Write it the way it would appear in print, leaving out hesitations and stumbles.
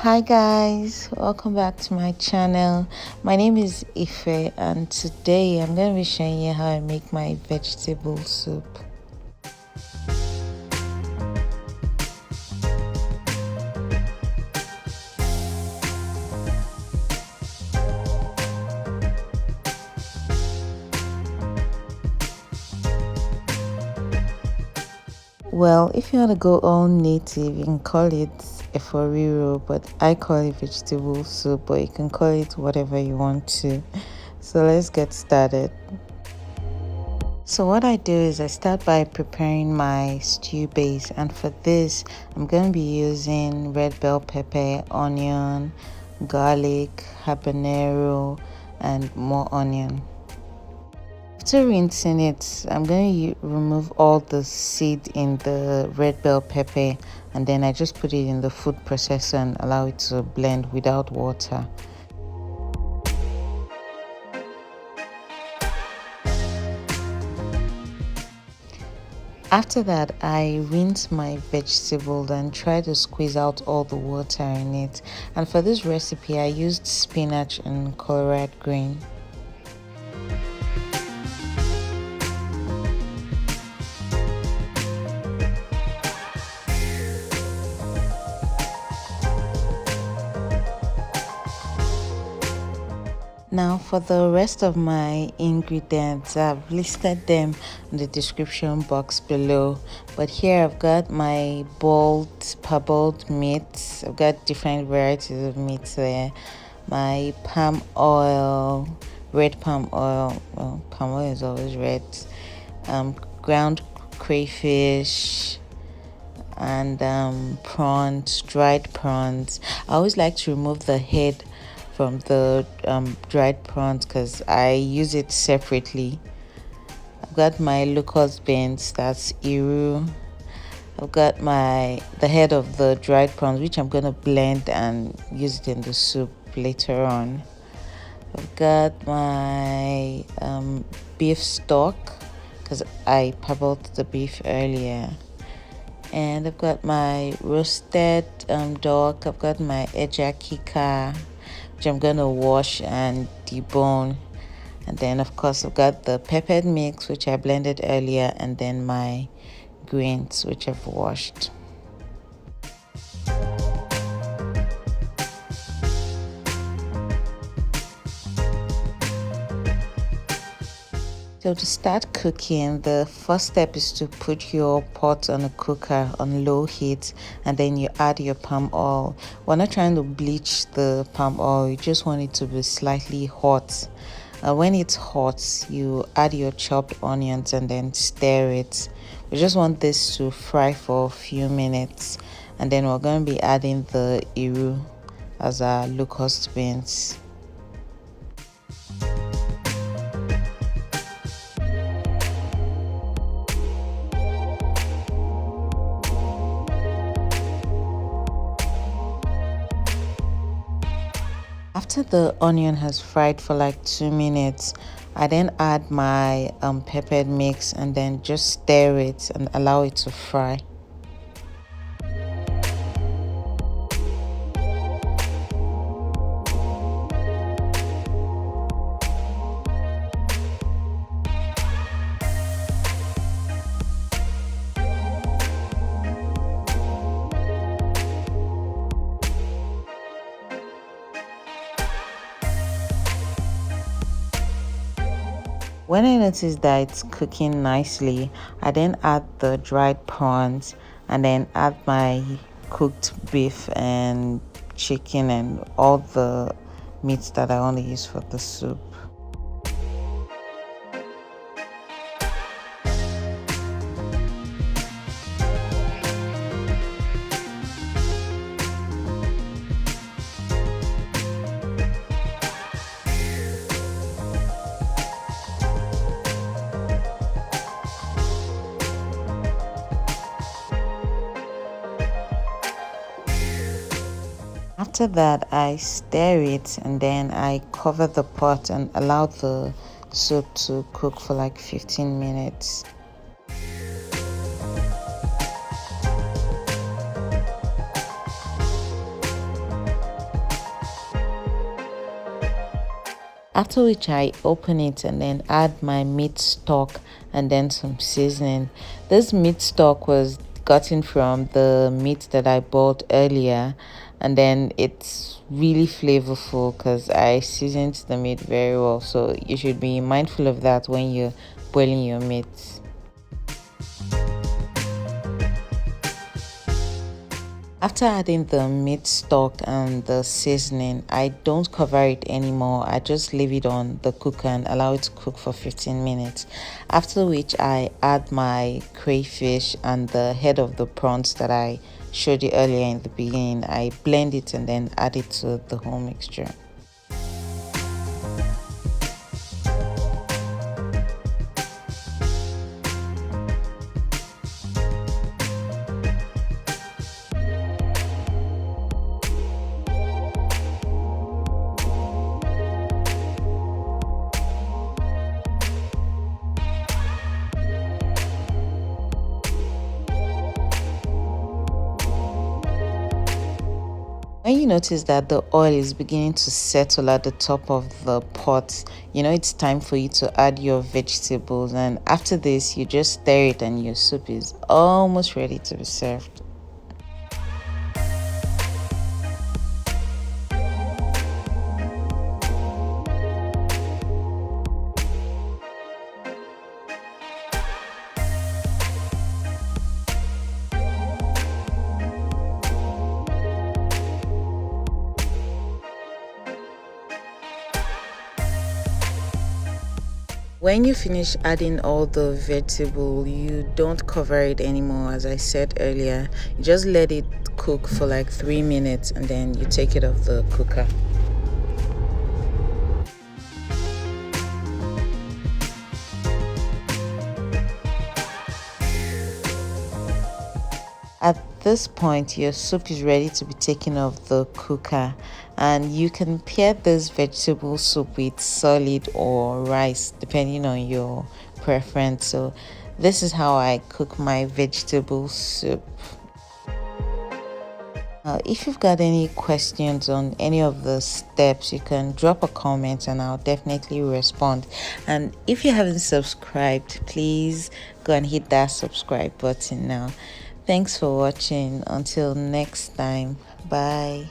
Hi guys, welcome back to my channel. My name is Ife and today I'm going to be showing you how I make my vegetable soup. Well, if you want to go all native, you can call it Efo Riro, but I call it vegetable soup, but you can call it whatever you want to. So let's get started. So what I do is I start by preparing my stew base, and for this I'm going to be using red bell pepper, onion, garlic, habanero, and more onion. After rinsing it, I'm going to remove all the seed in the red bell pepper, and then I just put it in the food processor and allow it to blend without water. After that, I rinse my vegetables and try to squeeze out all the water in it. And for this recipe, I used spinach and collard green. Now for the rest of my ingredients, I've listed them in the description box below. But here I've got my parboiled meats. I've got different varieties of meats there. My palm oil, red palm oil. Well, palm oil is always red. Ground crayfish and prawns, dried prawns. I always like to remove the head from the dried prawns because I use it separately. I've got my Locust beans, that's Iru. I've got the head of the dried prawns, which I'm gonna blend and use it in the soup later on. I've got my beef stock because I parboiled the beef earlier. And I've got my roasted duck. I've got my ejakika, which I'm gonna wash and debone. And then of course I've got the peppered mix, which I blended earlier, and then my greens, which I've washed. So to start cooking, the first step is to put your pot on a cooker on low heat, and then you add your palm oil. We're not trying to bleach the palm oil, you just want it to be slightly hot. When it's hot, you add your chopped onions and then stir it. We just want this to fry for a few minutes, and then we're going to be adding the iru as our locust beans. After the onion has fried for like 2 minutes, I then add my peppered mix and then just stir it and allow it to fry. When I notice that it's cooking nicely, I then add the dried prawns and then add my cooked beef and chicken and all the meats that I want to use for the soup. After that, I stir it and then I cover the pot and allow the soup to cook for like 15 minutes. After which I open it and then add my meat stock and then some seasoning. This meat stock was gotten from the meat that I bought earlier, and then it's really flavorful because I seasoned the meat very well. So you should be mindful of that when you're boiling your meat. After adding the meat stock and the seasoning, I don't cover it anymore. I just leave it on the cooker and allow it to cook for 15 minutes. After which I add my crayfish and the head of the prawns that I showed you earlier in the beginning. I blend it and then add it to the whole mixture. When you notice that the oil is beginning to settle at the top of the pot, you know it's time for you to add your vegetables. And after this, you just stir it and your soup is almost ready to be served. When you finish adding all the vegetable, you don't cover it anymore. As I said earlier, you just let it cook for like 3 minutes and then you take it off the cooker. At this point, your soup is ready to be taken off the cooker, and you can pair this vegetable soup with solid or rice depending on your preference. So this is how I cook my vegetable soup. If you've got any questions on any of the steps, you can drop a comment and I'll definitely respond. And if you haven't subscribed, please go and hit that subscribe button now. Thanks for watching. Until next time, bye.